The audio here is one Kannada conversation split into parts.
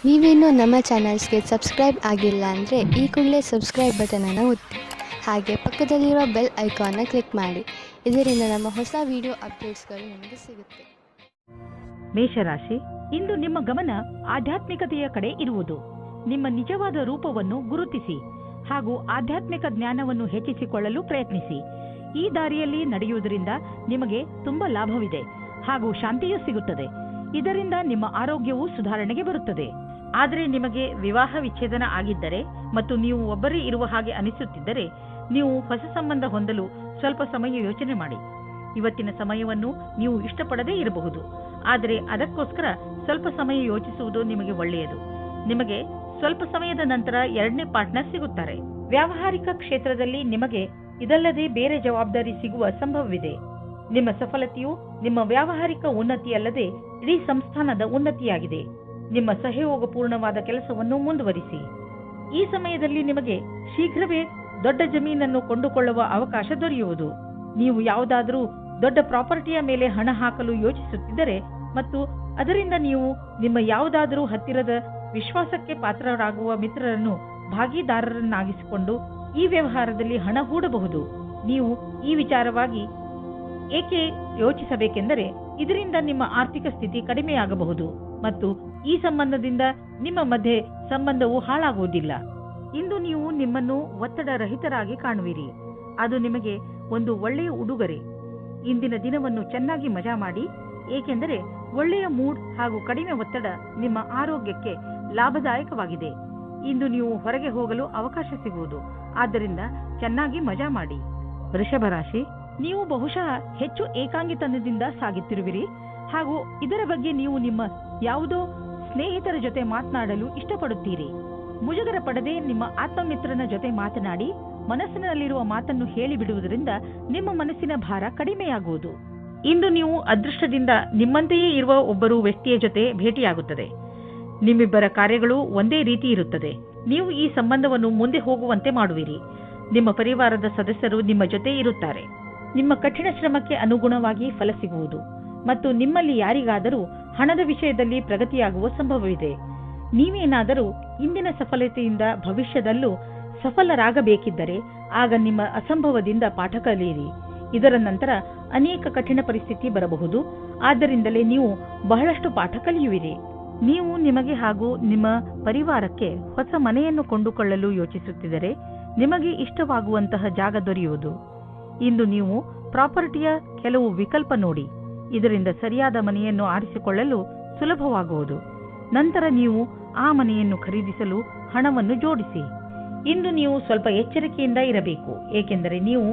ನೀವೇನೂ ನಮ್ಮ ಚಾನಲ್ಸ್ಗೆ ಸಬ್ಸ್ಕ್ರೈಬ್ ಆಗಿಲ್ಲ ಅಂದರೆ ಈ ಕೂಡಲೇ ಸಬ್ಸ್ಕ್ರೈಬ್ ಬಟನನ್ನು ಒತ್ತಿ, ಹಾಗೆ ಪಕ್ಕದಲ್ಲಿರುವ ಬೆಲ್ ಐಕಾನ್ನ ಕ್ಲಿಕ್ ಮಾಡಿ. ಇದರಿಂದ ನಮ್ಮ ಹೊಸ ವಿಡಿಯೋ ಅಪ್ಡೇಟ್ಸ್ಗಳು ನಿಮಗೆ ಸಿಗುತ್ತೆ. ಮೇಷರಾಶಿ, ಇಂದು ನಿಮ್ಮ ಗಮನ ಆಧ್ಯಾತ್ಮಿಕತೆಯ ಕಡೆ ಇರುವುದು. ನಿಮ್ಮ ನಿಜವಾದ ರೂಪವನ್ನು ಗುರುತಿಸಿ ಹಾಗೂ ಆಧ್ಯಾತ್ಮಿಕ ಜ್ಞಾನವನ್ನು ಹೆಚ್ಚಿಸಿಕೊಳ್ಳಲು ಪ್ರಯತ್ನಿಸಿ. ಈ ದಾರಿಯಲ್ಲಿ ನಡೆಯುವುದರಿಂದ ನಿಮಗೆ ತುಂಬಾ ಲಾಭವಿದೆ ಹಾಗೂ ಶಾಂತಿಯೂ ಸಿಗುತ್ತದೆ. ಇದರಿಂದ ನಿಮ್ಮ ಆರೋಗ್ಯವು ಸುಧಾರಣೆಗೆ ಬರುತ್ತದೆ. ಆದರೆ ನಿಮಗೆ ವಿವಾಹ ವಿಚ್ಛೇದನ ಆಗಿದ್ದರೆ ಮತ್ತು ನೀವು ಒಬ್ಬರೇ ಇರುವ ಹಾಗೆ ಅನಿಸುತ್ತಿದ್ದರೆ ನೀವು ಹೊಸ ಸಂಬಂಧ ಹೊಂದಲು ಸ್ವಲ್ಪ ಸಮಯ ಯೋಚನೆ ಮಾಡಿ. ಇವತ್ತಿನ ಸಮಯವನ್ನು ನೀವು ಇಷ್ಟಪಡದೇ ಇರಬಹುದು, ಆದರೆ ಅದಕ್ಕೋಸ್ಕರ ಸ್ವಲ್ಪ ಸಮಯ ಯೋಚಿಸುವುದು ನಿಮಗೆ ಒಳ್ಳೆಯದು. ನಿಮಗೆ ಸ್ವಲ್ಪ ಸಮಯದ ನಂತರ ಎರಡನೇ ಪಾರ್ಟ್ನರ್ ಸಿಗುತ್ತಾರೆ. ವ್ಯಾವಹಾರಿಕ ಕ್ಷೇತ್ರದಲ್ಲಿ ನಿಮಗೆ ಇದಲ್ಲದೆ ಬೇರೆ ಜವಾಬ್ದಾರಿ ಸಿಗುವ ಸಂಭವವಿದೆ. ನಿಮ್ಮ ಸಫಲತೆಯು ನಿಮ್ಮ ವ್ಯಾವಹಾರಿಕ ಉನ್ನತಿಯಲ್ಲದೆ ಇಡೀ ಸಂಸ್ಥಾನದ ಉನ್ನತಿಯಾಗಿದೆ. ನಿಮ್ಮ ಸಹಯೋಗಪೂರ್ಣವಾದ ಕೆಲಸವನ್ನು ಮುಂದುವರಿಸಿ. ಈ ಸಮಯದಲ್ಲಿ ನಿಮಗೆ ಶೀಘ್ರವೇ ದೊಡ್ಡ ಜಮೀನನ್ನು ಕೊಂಡುಕೊಳ್ಳುವ ಅವಕಾಶ ದೊರೆಯುವುದು. ನೀವು ಯಾವುದಾದರೂ ದೊಡ್ಡ ಪ್ರಾಪರ್ಟಿಯ ಮೇಲೆ ಹಣ ಹಾಕಲು ಯೋಚಿಸುತ್ತಿದ್ದರೆ ಮತ್ತು ಅದರಿಂದ ನೀವು ನಿಮ್ಮ ಯಾವುದಾದರೂ ಹತ್ತಿರದ ವಿಶ್ವಾಸಕ್ಕೆ ಪಾತ್ರರಾಗುವ ಮಿತ್ರರನ್ನು ಭಾಗಿದಾರರನ್ನಾಗಿಸಿಕೊಂಡು ಈ ವ್ಯವಹಾರದಲ್ಲಿ ಹಣ ಹೂಡಬಹುದು. ನೀವು ಈ ವಿಚಾರವಾಗಿ ಏಕೆ ಯೋಚಿಸಬೇಕೆಂದರೆ ಇದರಿಂದ ನಿಮ್ಮ ಆರ್ಥಿಕ ಸ್ಥಿತಿ ಕಡಿಮೆಯಾಗಬಹುದು ಮತ್ತು ಈ ಸಂಬಂಧದಿಂದ ನಿಮ್ಮ ಮಧ್ಯೆ ಸಂಬಂಧವು ಹಾಳಾಗುವುದಿಲ್ಲ. ಇಂದು ನೀವು ನಿಮ್ಮನ್ನು ಒತ್ತಡ ರಹಿತರಾಗಿ ಕಾಣುವಿರಿ. ಅದು ನಿಮಗೆ ಒಂದು ಒಳ್ಳೆಯ ಉಡುಗೊರೆ. ಇಂದಿನ ದಿನವನ್ನು ಚೆನ್ನಾಗಿ ಮಜಾ ಮಾಡಿ, ಏಕೆಂದರೆ ಒಳ್ಳೆಯ ಮೂಡ್ ಹಾಗೂ ಕಡಿಮೆ ಒತ್ತಡ ನಿಮ್ಮ ಆರೋಗ್ಯಕ್ಕೆ ಲಾಭದಾಯಕವಾಗಿದೆ. ಇಂದು ನೀವು ಹೊರಗೆ ಹೋಗಲು ಅವಕಾಶ ಸಿಗುವುದು, ಆದ್ದರಿಂದ ಚೆನ್ನಾಗಿ ಮಜಾ ಮಾಡಿ. ವೃಷಭ ರಾಶಿ, ನೀವು ಬಹುಶಃ ಹೆಚ್ಚು ಏಕಾಂಗಿತನದಿಂದ ಸಾಗುತ್ತಿರುವಿರಿ ಹಾಗೂ ಇದರ ಬಗ್ಗೆ ನೀವು ನಿಮ್ಮ ಯಾವುದೋ ಸ್ನೇಹಿತರ ಜೊತೆ ಮಾತನಾಡಲು ಇಷ್ಟಪಡುತ್ತೀರಿ. ಮುಜುಗರ ಪಡದೆ ನಿಮ್ಮ ಆತ್ಮಮಿತ್ರನ ಜೊತೆ ಮಾತನಾಡಿ ಮನಸ್ಸಿನಲ್ಲಿರುವ ಮಾತನ್ನು ಹೇಳಿಬಿಡುವುದರಿಂದ ನಿಮ್ಮ ಮನಸ್ಸಿನ ಭಾರ ಕಡಿಮೆಯಾಗುವುದು. ಇಂದು ನೀವು ಅದೃಷ್ಟದಿಂದ ನಿಮ್ಮಂತೆಯೇ ಇರುವ ಒಬ್ಬರು ವ್ಯಕ್ತಿಯ ಜೊತೆ ಭೇಟಿಯಾಗುತ್ತದೆ. ನಿಮ್ಮಿಬ್ಬರ ಕಾರ್ಯಗಳು ಒಂದೇ ರೀತಿ ಇರುತ್ತದೆ. ನೀವು ಈ ಸಂಬಂಧವನ್ನು ಮುಂದೆ ಹೋಗುವಂತೆ ಮಾಡುವಿರಿ. ನಿಮ್ಮ ಪರಿವಾರದ ಸದಸ್ಯರು ನಿಮ್ಮ ಜೊತೆ ಇರುತ್ತಾರೆ. ನಿಮ್ಮ ಕಠಿಣ ಶ್ರಮಕ್ಕೆ ಅನುಗುಣವಾಗಿ ಫಲ ಸಿಗುವುದು ಮತ್ತು ನಿಮ್ಮಲ್ಲಿ ಯಾರಿಗಾದರೂ ಹಣದ ವಿಷಯದಲ್ಲಿ ಪ್ರಗತಿಯಾಗುವ ಸಂಭವವಿದೆ. ನೀವೇನಾದರೂ ಇಂದಿನ ಸಫಲತೆಯಿಂದ ಭವಿಷ್ಯದಲ್ಲೂ ಸಫಲರಾಗಬೇಕಿದ್ದರೆ ಆಗ ನಿಮ್ಮ ಅಸಂಭವದಿಂದ ಪಾಠ ಕಲಿಯಿರಿ. ಇದರ ನಂತರ ಅನೇಕ ಕಠಿಣ ಪರಿಸ್ಥಿತಿ ಬರಬಹುದು. ಆದ್ದರಿಂದಲೇ ನೀವು ಬಹಳಷ್ಟು ಪಾಠ ಕಲಿಯುವಿರಿ. ನೀವು ನಿಮಗೆ ಹಾಗೂ ನಿಮ್ಮ ಪರಿವಾರಕ್ಕೆ ಹೊಸ ಮನೆಯನ್ನು ಕೊಂಡುಕೊಳ್ಳಲು ಯೋಚಿಸುತ್ತಿದ್ದರೆ ನಿಮಗೆ ಇಷ್ಟವಾಗುವಂತಹ ಜಾಗ ದೊರೆಯುವುದು. ಇಂದು ನೀವು ಪ್ರಾಪರ್ಟಿಯ ಕೆಲವು ವಿಕಲ್ಪ ನೋಡಿ. ಇದರಿಂದ ಸರಿಯಾದ ಮನೆಯನ್ನು ಆರಿಸಿಕೊಳ್ಳಲು ಸುಲಭವಾಗುವುದು. ನಂತರ ನೀವು ಆ ಮನೆಯನ್ನು ಖರೀದಿಸಲು ಹಣವನ್ನು ಜೋಡಿಸಿ. ಇಂದು ನೀವು ಸ್ವಲ್ಪ ಎಚ್ಚರಿಕೆಯಿಂದ ಇರಬೇಕು, ಏಕೆಂದರೆ ನೀವು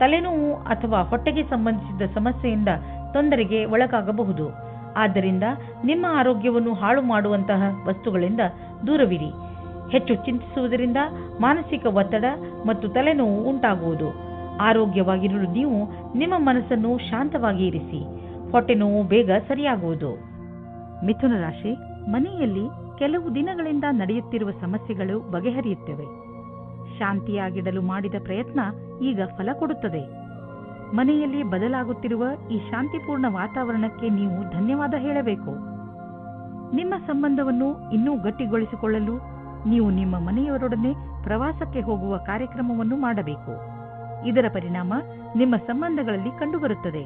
ತಲೆನೋವು ಅಥವಾ ಹೊಟ್ಟೆಗೆ ಸಂಬಂಧಿಸಿದ ಸಮಸ್ಯೆಯಿಂದ ತೊಂದರೆಗೆ ಒಳಗಾಗಬಹುದು. ಆದ್ದರಿಂದ ನಿಮ್ಮ ಆರೋಗ್ಯವನ್ನು ಹಾಳು ಮಾಡುವಂತಹ ವಸ್ತುಗಳಿಂದ ದೂರವಿರಿ. ಹೆಚ್ಚು ಚಿಂತಿಸುವುದರಿಂದ ಮಾನಸಿಕ ಒತ್ತಡ ಮತ್ತು ತಲೆನೋವು ಉಂಟಾಗುವುದು. ಆರೋಗ್ಯವಾಗಿರಲು ನೀವು ನಿಮ್ಮ ಮನಸ್ಸನ್ನು ಶಾಂತವಾಗಿ ಇರಿಸಿ. ಹೊಟ್ಟೆ ನೋವು ಬೇಗ ಸರಿಯಾಗುವುದು. ಮಿಥುನ ರಾಶಿ, ಮನೆಯಲ್ಲಿ ಕೆಲವು ದಿನಗಳಿಂದ ನಡೆಯುತ್ತಿರುವ ಸಮಸ್ಯೆಗಳು ಬಗೆಹರಿಯುತ್ತವೆ. ಶಾಂತಿಯಾಗಿಡಲು ಮಾಡಿದ ಪ್ರಯತ್ನ ಈಗ ಫಲ ಕೊಡುತ್ತದೆ. ಮನೆಯಲ್ಲಿ ಬದಲಾಗುತ್ತಿರುವ ಈ ಶಾಂತಿಪೂರ್ಣ ವಾತಾವರಣಕ್ಕೆ ನೀವು ಧನ್ಯವಾದ ಹೇಳಬೇಕು. ನಿಮ್ಮ ಸಂಬಂಧವನ್ನು ಇನ್ನೂ ಗಟ್ಟಿಗೊಳಿಸಿಕೊಳ್ಳಲು ನೀವು ನಿಮ್ಮ ಮನೆಯವರೊಡನೆ ಪ್ರವಾಸಕ್ಕೆ ಹೋಗುವ ಕಾರ್ಯಕ್ರಮವನ್ನು ಮಾಡಬೇಕು. ಇದರ ಪರಿಣಾಮ ನಿಮ್ಮ ಸಂಬಂಧಗಳಲ್ಲಿ ಕಂಡುಬರುತ್ತದೆ.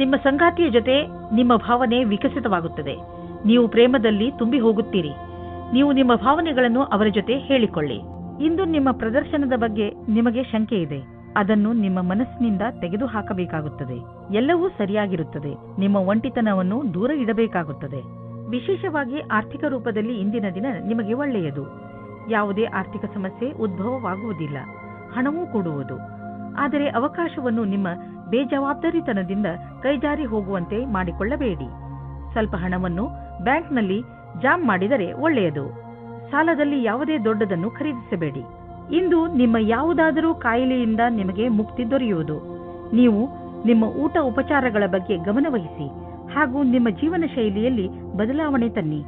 ನಿಮ್ಮ ಸಂಗಾತಿಯ ಜೊತೆ ನಿಮ್ಮ ಭಾವನೆ ವಿಕಸಿತವಾಗುತ್ತದೆ. ನೀವು ಪ್ರೇಮದಲ್ಲಿ ತುಂಬಿ ಹೋಗುತ್ತೀರಿ. ನೀವು ನಿಮ್ಮ ಭಾವನೆಗಳನ್ನು ಅವರ ಜೊತೆ ಹೇಳಿಕೊಳ್ಳಿ. ಇಂದು ನಿಮ್ಮ ಪ್ರದರ್ಶನದ ಬಗ್ಗೆ ನಿಮಗೆ ಶಂಕೆ ಇದೆ. ಅದನ್ನು ನಿಮ್ಮ ಮನಸ್ಸಿನಿಂದ ತೆಗೆದುಹಾಕಬೇಕಾಗುತ್ತದೆ. ಎಲ್ಲವೂ ಸರಿಯಾಗಿರುತ್ತದೆ. ನಿಮ್ಮ ಒಂಟಿತನವನ್ನು ದೂರ ಇಡಬೇಕಾಗುತ್ತದೆ. ವಿಶೇಷವಾಗಿ ಆರ್ಥಿಕ ರೂಪದಲ್ಲಿ ಇಂದಿನ ದಿನ ನಿಮಗೆ ಒಳ್ಳೆಯದು. ಯಾವುದೇ ಆರ್ಥಿಕ ಸಮಸ್ಯೆ ಉದ್ಭವವಾಗುವುದಿಲ್ಲ. ಹಣವೂ ಕೊಡುವುದು. ಆದರೆ ಅವಕಾಶವನ್ನು ನಿಮ್ಮ ಬೇಜವಾಬ್ದಾರಿತನದಿಂದ ಕೈಜಾರಿ ಹೋಗುವಂತೆ ಮಾಡಿಕೊಳ್ಳಬೇಡಿ. ಸ್ವಲ್ಪ ಹಣವನ್ನು ಬ್ಯಾಂಕ್ನಲ್ಲಿ ಜಾಮ್ ಮಾಡಿದರೆ ಒಳ್ಳೆಯದು. ಸಾಲದಲ್ಲಿ ಯಾವುದೇ ದೊಡ್ಡದನ್ನು ಖರೀದಿಸಬೇಡಿ. ಇಂದು ನಿಮ್ಮ ಯಾವುದಾದರೂ ಕಾಯಿಲೆಯಿಂದ ನಿಮಗೆ ಮುಕ್ತಿ ದೊರೆಯುವುದು. ನೀವು ನಿಮ್ಮ ಊಟ ಉಪಚಾರಗಳ ಬಗ್ಗೆ ಗಮನವಹಿಸಿ ಹಾಗೂ ನಿಮ್ಮ ಜೀವನ ಶೈಲಿಯಲ್ಲಿ ಬದಲಾವಣೆ ತನ್ನಿ.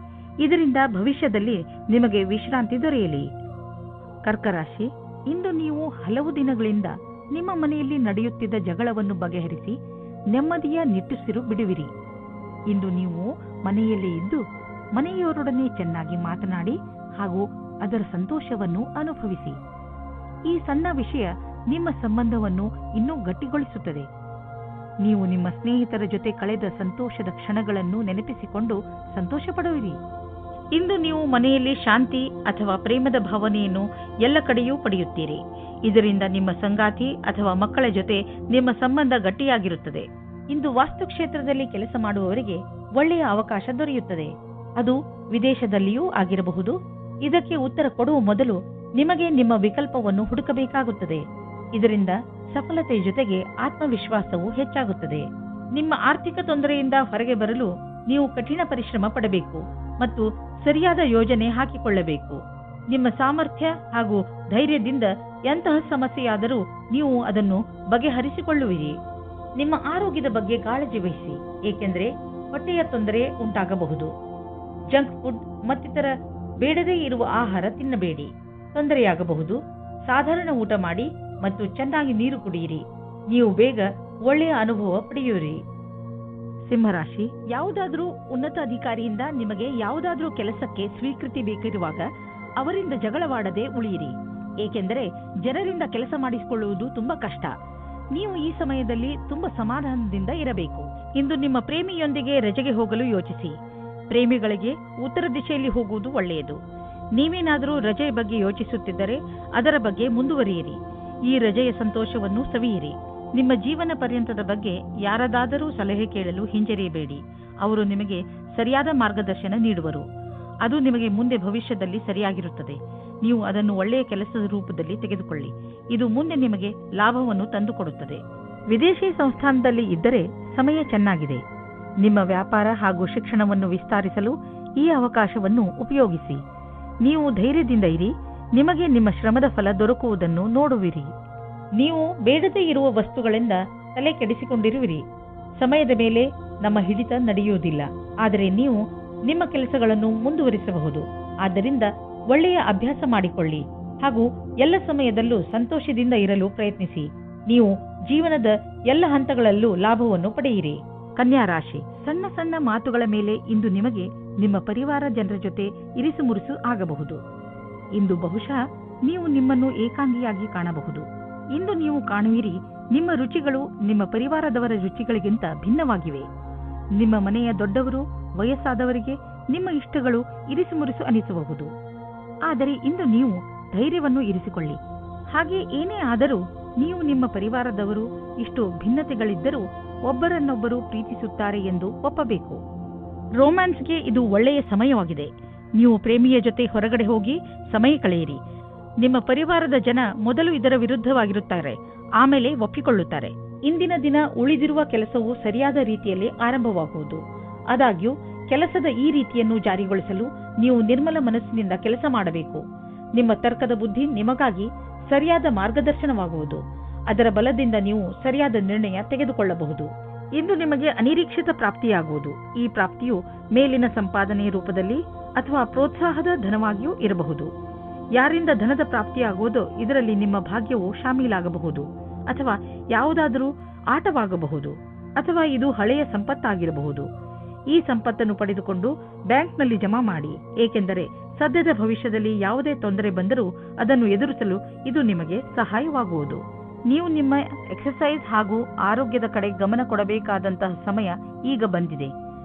ಇದರಿಂದ ಭವಿಷ್ಯದಲ್ಲಿ ನಿಮಗೆ ವಿಶ್ರಾಂತಿ ದೊರೆಯಲಿ. ಕರ್ಕರಾಶಿ, ಇಂದು ನೀವು ಹಲವು ದಿನಗಳಿಂದ ನಿಮ್ಮ ಮನೆಯಲ್ಲಿ ನಡೆಯುತ್ತಿದ್ದ ಜಗಳವನ್ನು ಬಗೆಹರಿಸಿ ನೆಮ್ಮದಿಯ ನಿಟ್ಟುಸಿರು ಬಿಡುವಿರಿ. ಇಂದು ನೀವು ಮನೆಯಲ್ಲೇ ಇದ್ದು ಮನೆಯವರೊಡನೆ ಚೆನ್ನಾಗಿ ಮಾತನಾಡಿ ಹಾಗೂ ಅದರ ಸಂತೋಷವನ್ನು ಅನುಭವಿಸಿ. ಈ ಸಣ್ಣ ವಿಷಯ ನಿಮ್ಮ ಸಂಬಂಧವನ್ನು ಇನ್ನೂ ಗಟ್ಟಿಗೊಳಿಸುತ್ತದೆ. ನೀವು ನಿಮ್ಮ ಸ್ನೇಹಿತರ ಜೊತೆ ಕಳೆದ ಸಂತೋಷದ ಕ್ಷಣಗಳನ್ನು ನೆನಪಿಸಿಕೊಂಡು ಸಂತೋಷ ಪಡುವಿರಿ. ಇಂದು ನೀವು ಮನೆಯಲ್ಲಿ ಶಾಂತಿ ಅಥವಾ ಪ್ರೇಮದ ಭಾವನೆಯನ್ನು ಎಲ್ಲ ಕಡೆಯೂ ಪಡೆಯುತ್ತೀರಿ. ಇದರಿಂದ ನಿಮ್ಮ ಸಂಗಾತಿ ಅಥವಾ ಮಕ್ಕಳ ಜೊತೆ ನಿಮ್ಮ ಸಂಬಂಧ ಗಟ್ಟಿಯಾಗಿರುತ್ತದೆ. ಇಂದು ವಾಸ್ತುಕ್ಷೇತ್ರದಲ್ಲಿ ಕೆಲಸ ಮಾಡುವವರಿಗೆ ಒಳ್ಳೆಯ ಅವಕಾಶ ದೊರೆಯುತ್ತದೆ. ಅದು ವಿದೇಶದಲ್ಲಿಯೂ ಆಗಿರಬಹುದು. ಇದಕ್ಕೆ ಉತ್ತರ ಕೊಡುವ ಮೊದಲು ನಿಮಗೆ ನಿಮ್ಮ ವಿಕಲ್ಪವನ್ನು ಹುಡುಕಬೇಕಾಗುತ್ತದೆ. ಇದರಿಂದ ಸಫಲತೆಯ ಜೊತೆಗೆ ಆತ್ಮವಿಶ್ವಾಸವು ಹೆಚ್ಚಾಗುತ್ತದೆ. ನಿಮ್ಮ ಆರ್ಥಿಕ ತೊಂದರೆಯಿಂದ ಹೊರಗೆ ಬರಲು ನೀವು ಕಠಿಣ ಪರಿಶ್ರಮ ಪಡಬೇಕು ಮತ್ತು ಸರಿಯಾದ ಯೋಜನೆ ಹಾಕಿಕೊಳ್ಳಬೇಕು. ನಿಮ್ಮ ಸಾಮರ್ಥ್ಯ ಹಾಗೂ ಧೈರ್ಯದಿಂದ ಎಂತಹ ಸಮಸ್ಯೆಯಾದರೂ ನೀವು ಅದನ್ನು ಬಗೆಹರಿಸಿಕೊಳ್ಳುವಿರಿ. ನಿಮ್ಮ ಆರೋಗ್ಯದ ಬಗ್ಗೆ ಕಾಳಜಿ ವಹಿಸಿ, ಏಕೆಂದರೆ ಹೊಟ್ಟೆಯ ತೊಂದರೆ ಉಂಟಾಗಬಹುದು. ಜಂಕ್ ಫುಡ್ ಮತ್ತಿತರ ಬೇಡದೇ ಇರುವ ಆಹಾರ ತಿನ್ನಬೇಡಿ, ತೊಂದರೆಯಾಗಬಹುದು. ಸಾಧಾರಣ ಊಟ ಮಾಡಿ ಮತ್ತು ಚೆನ್ನಾಗಿ ನೀರು ಕುಡಿಯಿರಿ. ನೀವು ಬೇಗ ಒಳ್ಳೆಯ ಅನುಭವ ಪಡೆಯುವಿರಿ. ಸಿಂಹರಾಶಿ, ಯಾವುದಾದ್ರೂ ಉನ್ನತ ಅಧಿಕಾರಿಯಿಂದ ನಿಮಗೆ ಯಾವುದಾದ್ರೂ ಕೆಲಸಕ್ಕೆ ಸ್ವೀಕೃತಿ ಬೇಕಿರುವಾಗ ಅವರಿಂದ ಜಗಳವಾಡದೆ ಉಳಿಯಿರಿ, ಏಕೆಂದರೆ ಜನರಿಂದ ಕೆಲಸ ಮಾಡಿಸಿಕೊಳ್ಳುವುದು ತುಂಬಾ ಕಷ್ಟ. ನೀವು ಈ ಸಮಯದಲ್ಲಿ ತುಂಬಾ ಸಮಾಧಾನದಿಂದ ಇರಬೇಕು. ಇಂದು ನಿಮ್ಮ ಪ್ರೇಮಿಯೊಂದಿಗೆ ರಜೆಗೆ ಹೋಗಲು ಯೋಚಿಸಿ. ಪ್ರೇಮಿಗಳಿಗೆ ಉತ್ತರ ದಿಶೆಯಲ್ಲಿ ಹೋಗುವುದು ಒಳ್ಳೆಯದು. ನೀವೇನಾದರೂ ರಜೆಯ ಬಗ್ಗೆ ಯೋಚಿಸುತ್ತಿದ್ದರೆ ಅದರ ಬಗ್ಗೆ ಮುಂದುವರಿಯಿರಿ. ಈ ರಜೆಯ ಸಂತೋಷವನ್ನು ಸವಿಯಿರಿ. ನಿಮ್ಮ ಜೀವನ ಪರ್ಯಂತದ ಬಗ್ಗೆ ಯಾರದಾದರೂ ಸಲಹೆ ಕೇಳಲು ಹಿಂಜರಿಯಬೇಡಿ. ಅವರು ನಿಮಗೆ ಸರಿಯಾದ ಮಾರ್ಗದರ್ಶನ ನೀಡುವರು. ಅದು ನಿಮಗೆ ಮುಂದೆ ಭವಿಷ್ಯದಲ್ಲಿ ಸರಿಯಾಗಿರುತ್ತದೆ. ನೀವು ಅದನ್ನು ಒಳ್ಳೆಯ ಕೆಲಸದ ರೂಪದಲ್ಲಿ ತೆಗೆದುಕೊಳ್ಳಿ. ಇದು ಮುಂದೆ ನಿಮಗೆ ಲಾಭವನ್ನು ತಂದುಕೊಡುತ್ತದೆ. ವಿದೇಶಿ ಸಂಸ್ಥಾನದಲ್ಲಿ ಇದ್ದರೆ ಸಮಯ ಚೆನ್ನಾಗಿದೆ. ನಿಮ್ಮ ವ್ಯಾಪಾರ ಹಾಗೂ ಶಿಕ್ಷಣವನ್ನು ವಿಸ್ತರಿಸಲು ಈ ಅವಕಾಶವನ್ನು ಉಪಯೋಗಿಸಿ. ನೀವು ಧೈರ್ಯದಿಂದ ಇರಿ. ನಿಮಗೆ ನಿಮ್ಮ ಶ್ರಮದ ಫಲ ದೊರಕುವುದನ್ನು ನೋಡುವಿರಿ. ನೀವು ಬೇಡದೇ ಇರುವ ವಸ್ತುಗಳಿಂದ ತಲೆ ಕೆಡಿಸಿಕೊಂಡಿರುವಿರಿ. ಸಮಯದ ಮೇಲೆ ನಮ್ಮ ಹಿಡಿತ ನಡೆಯುವುದಿಲ್ಲ, ಆದರೆ ನೀವು ನಿಮ್ಮ ಕೆಲಸಗಳನ್ನು ಮುಂದುವರಿಸಬಹುದು. ಆದ್ದರಿಂದ ಒಳ್ಳೆಯ ಅಭ್ಯಾಸ ಮಾಡಿಕೊಳ್ಳಿ ಹಾಗೂ ಎಲ್ಲ ಸಮಯದಲ್ಲೂ ಸಂತೋಷದಿಂದ ಇರಲು ಪ್ರಯತ್ನಿಸಿ. ನೀವು ಜೀವನದ ಎಲ್ಲ ಹಂತಗಳಲ್ಲೂ ಲಾಭವನ್ನು ಪಡೆಯಿರಿ. ಕನ್ಯಾ ರಾಶಿ, ಸಣ್ಣ ಸಣ್ಣ ಮಾತುಗಳ ಮೇಲೆ ಇಂದು ನಿಮಗೆ ನಿಮ್ಮ ಪರಿವಾರ ಜನರ ಜೊತೆ ಇರಿಸು ಮುರುಸು ಆಗಬಹುದು. ಇಂದು ಬಹುಶಃ ನೀವು ನಿಮ್ಮನ್ನು ಏಕಾಂಗಿಯಾಗಿ ಕಾಣಬಹುದು. ಇಂದು ನೀವು ಕಾಣುವಿರಿ, ನಿಮ್ಮ ರುಚಿಗಳು ನಿಮ್ಮ ಪರಿವಾರದವರ ರುಚಿಗಳಿಗಿಂತ ಭಿನ್ನವಾಗಿವೆ. ನಿಮ್ಮ ಮನೆಯ ದೊಡ್ಡವರು, ವಯಸ್ಸಾದವರಿಗೆ ನಿಮ್ಮ ಇಷ್ಟಗಳು ಇರಿಸು ಮುರುಸು ಅನಿಸಬಹುದು. ಆದರೆ ಇಂದು ನೀವು ಧೈರ್ಯವನ್ನು ಇರಿಸಿಕೊಳ್ಳಿ. ಹಾಗೆ ಏನೇ ಆದರೂ ನೀವು ನಿಮ್ಮ ಪರಿವಾರದವರು ಇಷ್ಟು ಭಿನ್ನತೆಗಳಿದ್ದರೂ ಒಬ್ಬರನ್ನೊಬ್ಬರು ಪ್ರೀತಿಸುತ್ತಾರೆ ಎಂದು ಒಪ್ಪಬೇಕು. ರೋಮ್ಯಾನ್ಸ್ಗೆ ಇದು ಒಳ್ಳೆಯ ಸಮಯವಾಗಿದೆ. ನೀವು ಪ್ರೇಮಿಯ ಜೊತೆ ಹೊರಗಡೆ ಹೋಗಿ ಸಮಯ ಕಳೆಯಿರಿ. ನಿಮ್ಮ ಪರಿವಾರದ ಜನ ಮೊದಲು ಇದರ ವಿರುದ್ಧವಾಗಿರುತ್ತಾರೆ, ಆಮೇಲೆ ಒಪ್ಪಿಕೊಳ್ಳುತ್ತಾರೆ. ಇಂದಿನ ದಿನ ಉಳಿದಿರುವ ಕೆಲಸವು ಸರಿಯಾದ ರೀತಿಯಲ್ಲಿ ಆರಂಭವಾಗುವುದು. ಆದಾಗ್ಯೂ ಕೆಲಸದ ಈ ರೀತಿಯನ್ನು ಜಾರಿಗೊಳಿಸಲು ನೀವು ನಿರ್ಮಲ ಮನಸ್ಸಿನಿಂದ ಕೆಲಸ ಮಾಡಬೇಕು. ನಿಮ್ಮ ತರ್ಕದ ಬುದ್ಧಿ ನಿಮಗಾಗಿ ಸರಿಯಾದ ಮಾರ್ಗದರ್ಶನವಾಗುವುದು. ಅದರ ಬಲದಿಂದ ನೀವು ಸರಿಯಾದ ನಿರ್ಣಯ ತೆಗೆದುಕೊಳ್ಳಬಹುದು. ಇಂದು ನಿಮಗೆ ಅನಿರೀಕ್ಷಿತ ಪ್ರಾಪ್ತಿಯಾಗುವುದು. ಈ ಪ್ರಾಪ್ತಿಯು ಮೇಲಿನ ಸಂಪಾದನೆಯ ರೂಪದಲ್ಲಿ ಅಥವಾ ಪ್ರೋತ್ಸಾಹದ ಧನವಾಗಿಯೂ ಇರಬಹುದು. ಯಾರಿಂದ ಧನದ ಪ್ರಾಪ್ತಿಯಾಗುವುದೋ ಇದರಲ್ಲಿ ನಿಮ್ಮ ಭಾಗ್ಯವು ಶಾಮೀಲಾಗಬಹುದು, ಅಥವಾ ಯಾವುದಾದರೂ ಆಟವಾಗಬಹುದು, ಅಥವಾ ಇದು ಹಳೆಯ ಸಂಪತ್ತಾಗಿರಬಹುದು. ಈ ಸಂಪತ್ತನ್ನು ಪಡೆದುಕೊಂಡು ಬ್ಯಾಂಕ್ನಲ್ಲಿ ಜಮಾ ಮಾಡಿ, ಏಕೆಂದರೆ ಸದ್ಯದ ಭವಿಷ್ಯದಲ್ಲಿ ಯಾವುದೇ ತೊಂದರೆ ಬಂದರೂ ಅದನ್ನು ಎದುರಿಸಲು ಇದು ನಿಮಗೆ ಸಹಾಯವಾಗುವುದು. ನೀವು ನಿಮ್ಮ ಎಕ್ಸರ್ಸೈಸ್ ಹಾಗೂ ಆರೋಗ್ಯದ ಕಡೆ ಗಮನ ಕೊಡಬೇಕಾದಂತಹ ಸಮಯ ಈಗ ಬಂದಿದೆ.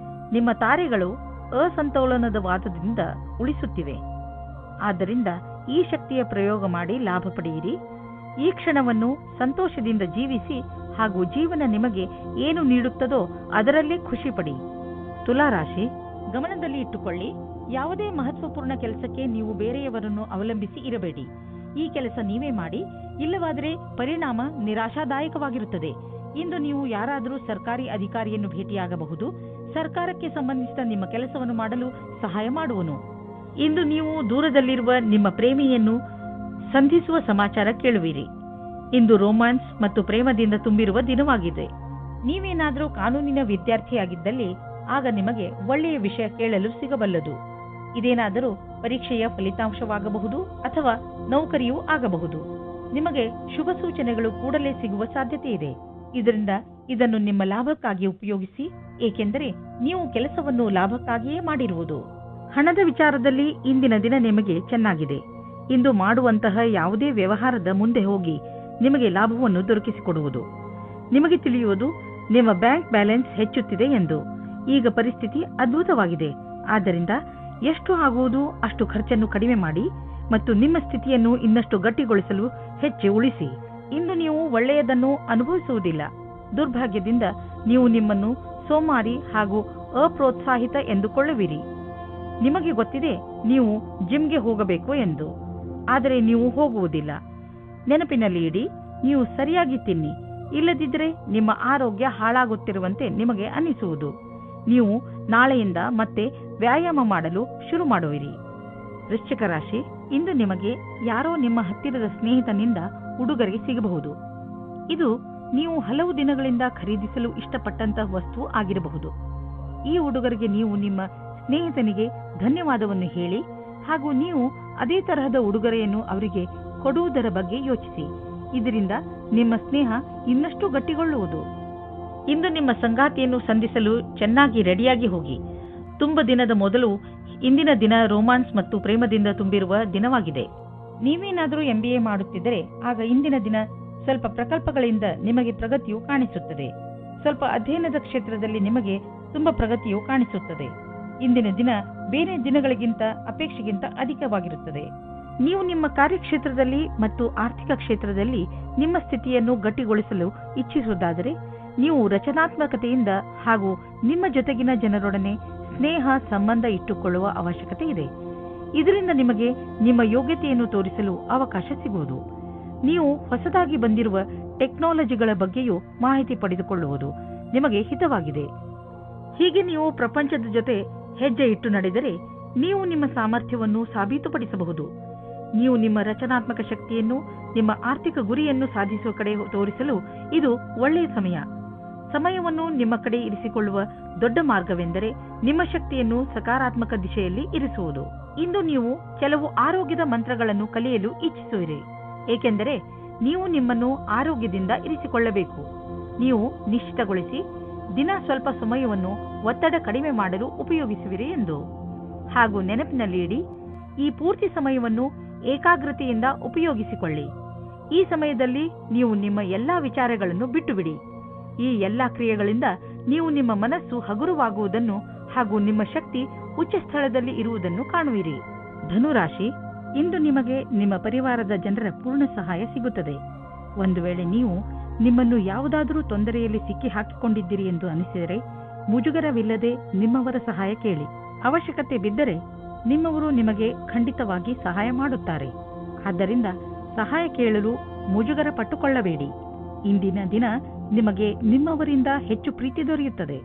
ನಿಮ್ಮ ತಾರೆಗಳು ಅಸಂತೋಲನದ ವಾದದಿಂದ ಉಳಿಸುತ್ತಿವೆ. ಆದ್ದರಿಂದ ಈ ಶಕ್ತಿಯ ಪ್ರಯೋಗ ಮಾಡಿ ಲಾಭ ಪಡೆಯಿರಿ. ಈ ಕ್ಷಣವನ್ನು ಸಂತೋಷದಿಂದ ಜೀವಿಸಿ ಹಾಗೂ ಜೀವನ ನಿಮಗೆ ಏನು ನೀಡುತ್ತದೋ ಅದರಲ್ಲೇ ಖುಷಿ ಪಡಿ. ತುಲಾರಾಶಿ, ಗಮನದಲ್ಲಿ ಇಟ್ಟುಕೊಳ್ಳಿ, ಯಾವುದೇ ಮಹತ್ವಪೂರ್ಣ ಕೆಲಸಕ್ಕೆ ನೀವು ಬೇರೆಯವರನ್ನು ಅವಲಂಬಿಸಿ ಇರಬೇಡಿ. ಈ ಕೆಲಸ ನೀವೇ ಮಾಡಿ, ಇಲ್ಲವಾದರೆ ಪರಿಣಾಮ ನಿರಾಶಾದಾಯಕವಾಗಿರುತ್ತದೆ. ಇಂದು ನೀವು ಯಾರಾದರೂ ಸರ್ಕಾರಿ ಅಧಿಕಾರಿಯನ್ನು ಭೇಟಿಯಾಗಬಹುದು. ಸರ್ಕಾರಕ್ಕೆ ಸಂಬಂಧಿಸಿದ ನಿಮ್ಮ ಕೆಲಸವನ್ನು ಮಾಡಲು ಸಹಾಯ ಮಾಡುವನು. ಇಂದು ನೀವು ದೂರದಲ್ಲಿರುವ ನಿಮ್ಮ ಪ್ರೇಮಿಯನ್ನು ಸಂಧಿಸುವ ಸಮಾಚಾರ ಕೇಳುವಿರಿ. ಇಂದು ರೋಮ್ಯಾನ್ಸ್ ಮತ್ತು ಪ್ರೇಮದಿಂದ ತುಂಬಿರುವ ದಿನವಾಗಿದೆ. ನೀವೇನಾದರೂ ಕಾನೂನಿನ ವಿದ್ಯಾರ್ಥಿಯಾಗಿದ್ದಲ್ಲಿ ಆಗ ನಿಮಗೆ ಒಳ್ಳೆಯ ವಿಷಯ ಕೇಳಲು ಸಿಗಬಲ್ಲದು. ಇದೇನಾದರೂ ಪರೀಕ್ಷೆಯ ಫಲಿತಾಂಶವಾಗಬಹುದು ಅಥವಾ ನೌಕರಿಯೂ ಆಗಬಹುದು. ನಿಮಗೆ ಶುಭ ಸೂಚನೆಗಳು ಕೂಡಲೇ ಸಿಗುವ ಸಾಧ್ಯತೆ ಇದೆ. ಇದರಿಂದ ಇದನ್ನು ನಿಮ್ಮ ಲಾಭಕ್ಕಾಗಿ ಉಪಯೋಗಿಸಿ, ಏಕೆಂದರೆ ನೀವು ಕೆಲಸವನ್ನು ಲಾಭಕ್ಕಾಗಿಯೇ ಮಾಡಿರುವುದು. ಹಣದ ವಿಚಾರದಲ್ಲಿ ಇಂದಿನ ದಿನ ನಿಮಗೆ ಚೆನ್ನಾಗಿದೆ. ಇಂದು ಮಾಡುವಂತಹ ಯಾವುದೇ ವ್ಯವಹಾರದ ಮುಂದೆ ಹೋಗಿ ನಿಮಗೆ ಲಾಭವನ್ನು ದೊರಕಿಸಿಕೊಡುವುದು. ನಿಮಗೆ ತಿಳಿಯುವುದು ನಿಮ್ಮ ಬ್ಯಾಂಕ್ ಬ್ಯಾಲೆನ್ಸ್ ಹೆಚ್ಚುತ್ತಿದೆ ಎಂದು. ಈಗ ಪರಿಸ್ಥಿತಿ ಅದ್ಭುತವಾಗಿದೆ. ಆದ್ದರಿಂದ ಎಷ್ಟು ಆಗುವುದು ಅಷ್ಟು ಖರ್ಚನ್ನು ಕಡಿಮೆ ಮಾಡಿ ಮತ್ತು ನಿಮ್ಮ ಸ್ಥಿತಿಯನ್ನು ಇನ್ನಷ್ಟು ಗಟ್ಟಿಗೊಳಿಸಲು ಹೆಚ್ಚು ಉಳಿಸಿ. ಇಂದು ನೀವು ಒಳ್ಳೆಯದನ್ನು ಅನುಭವಿಸುವುದಿಲ್ಲ. ದುರ್ಭಾಗ್ಯದಿಂದ ನೀವು ನಿಮ್ಮನ್ನು ಸೋಮಾರಿ ಹಾಗೂ ಅಪ್ರೋತ್ಸಾಹಿತ ಎಂದುಕೊಳ್ಳುವಿರಿ. ನಿಮಗೆ ಗೊತ್ತಿದೆ ನೀವು ಜಿಮ್ಗೆ ಹೋಗಬೇಕು ಎಂದು, ಆದರೆ ನೀವು ಹೋಗುವುದಿಲ್ಲ. ನೆನಪಿನಲ್ಲಿ ಇಡಿ, ನೀವು ಸರಿಯಾಗಿ ತಿನ್ನಿ. ಇಲ್ಲದಿದ್ದರೆ ನಿಮ್ಮ ಆರೋಗ್ಯ ಹಾಳಾಗುತ್ತಿರುವಂತೆ ನಿಮಗೆ ಅನಿಸುವುದು. ನೀವು ನಾಳೆಯಿಂದ ಮತ್ತೆ ವ್ಯಾಯಾಮ ಮಾಡಲು ಶುರು ಮಾಡುವಿರಿ. ವೃಶ್ಚಿಕ ರಾಶಿ, ಇಂದು ನಿಮಗೆ ಯಾರೋ ನಿಮ್ಮ ಹತ್ತಿರದ ಸ್ನೇಹಿತನಿಂದ ಉಡುಗೊರೆ ಸಿಗಬಹುದು. ಇದು ನೀವು ಹಲವು ದಿನಗಳಿಂದ ಖರೀದಿಸಲು ಇಷ್ಟಪಟ್ಟಂತಹ ವಸ್ತು ಆಗಿರಬಹುದು. ಈ ಉಡುಗೊರೆಗೆ ನೀವು ನಿಮ್ಮ ಸ್ನೇಹಿತನಿಗೆ ಧನ್ಯವಾದವನ್ನು ಹೇಳಿ ಹಾಗೂ ನೀವು ಅದೇ ತರಹದ ಉಡುಗೊರೆಯನ್ನು ಅವರಿಗೆ ಕೊಡುವುದರ ಬಗ್ಗೆ ಯೋಚಿಸಿ. ಇದರಿಂದ ನಿಮ್ಮ ಸ್ನೇಹ ಇನ್ನಷ್ಟು ಗಟ್ಟಿಗೊಳ್ಳುವುದು. ಇಂದು ನಿಮ್ಮ ಸಂಗಾತಿಯನ್ನು ಸಂಧಿಸಲು ಚೆನ್ನಾಗಿ ರೆಡಿಯಾಗಿ ಹೋಗಿ. ತುಂಬ ದಿನದ ಮೊದಲು ಇಂದಿನ ದಿನ ರೋಮಾನ್ಸ್ ಮತ್ತು ಪ್ರೇಮದಿಂದ ತುಂಬಿರುವ ದಿನವಾಗಿದೆ. ನೀವೇನಾದರೂ MBA ಮಾಡುತ್ತಿದ್ದರೆ ಆಗ ಇಂದಿನ ದಿನ ಸ್ವಲ್ಪ ಪ್ರಕಲ್ಪಗಳಿಂದ ನಿಮಗೆ ಪ್ರಗತಿಯು ಕಾಣಿಸುತ್ತದೆ. ಸ್ವಲ್ಪ ಅಧ್ಯಯನದ ಕ್ಷೇತ್ರದಲ್ಲಿ ನಿಮಗೆ ತುಂಬಾ ಪ್ರಗತಿಯು ಕಾಣಿಸುತ್ತದೆ. ಇಂದಿನ ದಿನ ಬೇರೆ ದಿನಗಳಿಗಿಂತ ಅಪೇಕ್ಷೆಗಿಂತ ಅಧಿಕವಾಗಿರುತ್ತದೆ. ನೀವು ನಿಮ್ಮ ಕಾರ್ಯಕ್ಷೇತ್ರದಲ್ಲಿ ಮತ್ತು ಆರ್ಥಿಕ ಕ್ಷೇತ್ರದಲ್ಲಿ ನಿಮ್ಮ ಸ್ಥಿತಿಯನ್ನು ಗಟ್ಟಿಗೊಳಿಸಲು ಇಚ್ಛಿಸುವುದಾದರೆ ನೀವು ರಚನಾತ್ಮಕತೆಯಿಂದ ಹಾಗೂ ನಿಮ್ಮ ಜೊತೆಗಿನ ಜನರೊಡನೆ ಸ್ನೇಹ ಸಂಬಂಧ ಇಟ್ಟುಕೊಳ್ಳುವ ಅವಶ್ಯಕತೆ ಇದೆ. ಇದರಿಂದ ನಿಮಗೆ ನಿಮ್ಮ ಯೋಗ್ಯತೆಯನ್ನು ತೋರಿಸಲು ಅವಕಾಶ ಸಿಗುವುದು. ನೀವು ಹೊಸದಾಗಿ ಬಂದಿರುವ ಟೆಕ್ನಾಲಜಿಗಳ ಬಗ್ಗೆಯೂ ಮಾಹಿತಿ ಪಡೆದುಕೊಳ್ಳುವುದು ನಿಮಗೆ ಹಿತವಾಗಿದೆ. ಹೀಗೆ ನೀವು ಪ್ರಪಂಚದ ಜೊತೆ ಹೆಜ್ಜೆ ಇಟ್ಟು ನಡೆದರೆ ನೀವು ನಿಮ್ಮ ಸಾಮರ್ಥ್ಯವನ್ನು ಸಾಬೀತುಪಡಿಸಬಹುದು. ನೀವು ನಿಮ್ಮ ರಚನಾತ್ಮಕ ಶಕ್ತಿಯನ್ನು ನಿಮ್ಮ ಆರ್ಥಿಕ ಗುರಿಯನ್ನು ಸಾಧಿಸುವ ಕಡೆ ತೋರಿಸಲು ಇದು ಒಳ್ಳೆಯ ಸಮಯ. ಸಮಯವನ್ನು ನಿಮ್ಮ ಕಡೆ ಇರಿಸಿಕೊಳ್ಳುವ ದೊಡ್ಡ ಮಾರ್ಗವೆಂದರೆ ನಿಮ್ಮ ಶಕ್ತಿಯನ್ನು ಸಕಾರಾತ್ಮಕ ದಿಶೆಯಲ್ಲಿ ಇರಿಸುವುದು. ಇಂದು ನೀವು ಕೆಲವು ಆರೋಗ್ಯದ ಮಂತ್ರಗಳನ್ನು ಕಲಿಯಲು ಇಚ್ಛಿಸುವಿರಿ, ಏಕೆಂದರೆ ನೀವು ನಿಮ್ಮನ್ನು ಆರೋಗ್ಯದಿಂದ ಇರಿಸಿಕೊಳ್ಳಬೇಕು. ನೀವು ನಿಶ್ಚಿತಗೊಳಿಸಿ ದಿನ ಸ್ವಲ್ಪ ಸಮಯವನ್ನು ಒತ್ತಡ ಕಡಿಮೆ ಮಾಡಲು ಉಪಯೋಗಿಸುವಿರಿ ಎಂದು. ಹಾಗೂ ನೆನಪಿನಲ್ಲಿ ಇಡಿ, ಈ ಪೂರ್ತಿ ಸಮಯವನ್ನು ಏಕಾಗ್ರತೆಯಿಂದ ಉಪಯೋಗಿಸಿಕೊಳ್ಳಿ. ಈ ಸಮಯದಲ್ಲಿ ನೀವು ನಿಮ್ಮ ಎಲ್ಲಾ ವಿಚಾರಗಳನ್ನು ಬಿಟ್ಟುಬಿಡಿ. ಈ ಎಲ್ಲಾ ಕ್ರಿಯೆಗಳಿಂದ ನೀವು ನಿಮ್ಮ ಮನಸ್ಸು ಹಗುರವಾಗುವುದನ್ನು ಹಾಗೂ ನಿಮ್ಮ ಶಕ್ತಿ ಉಚ್ಚ ಸ್ಥಳದಲ್ಲಿ ಇರುವುದನ್ನು ಕಾಣುವಿರಿ. ಧನುರಾಶಿ, ಇಂದು ನಿಮಗೆ ನಿಮ್ಮ ಪರಿವಾರದ ಜನರ ಪೂರ್ಣ ಸಹಾಯ ಸಿಗುತ್ತದೆ. ಒಂದು ವೇಳೆ ನೀವು ನಿಮ್ಮನ್ನು ಯಾವುದಾದರೂ ತೊಂದರೆಯಲ್ಲಿ ಸಿಕ್ಕಿ ಹಾಕಿಕೊಂಡಿದ್ದೀರಿ ಎಂದು ಅನಿಸಿದರೆ ಮುಜುಗರವಿಲ್ಲದೆ ನಿಮ್ಮವರ ಸಹಾಯ ಕೇಳಿ. ಅವಶ್ಯಕತೆ ಬಿದ್ದರೆ ನಿಮ್ಮವರು ನಿಮಗೆ ಖಂಡಿತವಾಗಿ ಸಹಾಯ ಮಾಡುತ್ತಾರೆ. ಆದ್ದರಿಂದ ಸಹಾಯ ಕೇಳಲು ಮುಜುಗರ ಪಟ್ಟುಕೊಳ್ಳಬೇಡಿ. ಇಂದಿನ ದಿನ ನಿಮಗೆ ನಿಮ್ಮವರಿಂದ ಹೆಚ್ಚು ಪ್ರೀತಿ ದೊರೆಯುತ್ತದೆ.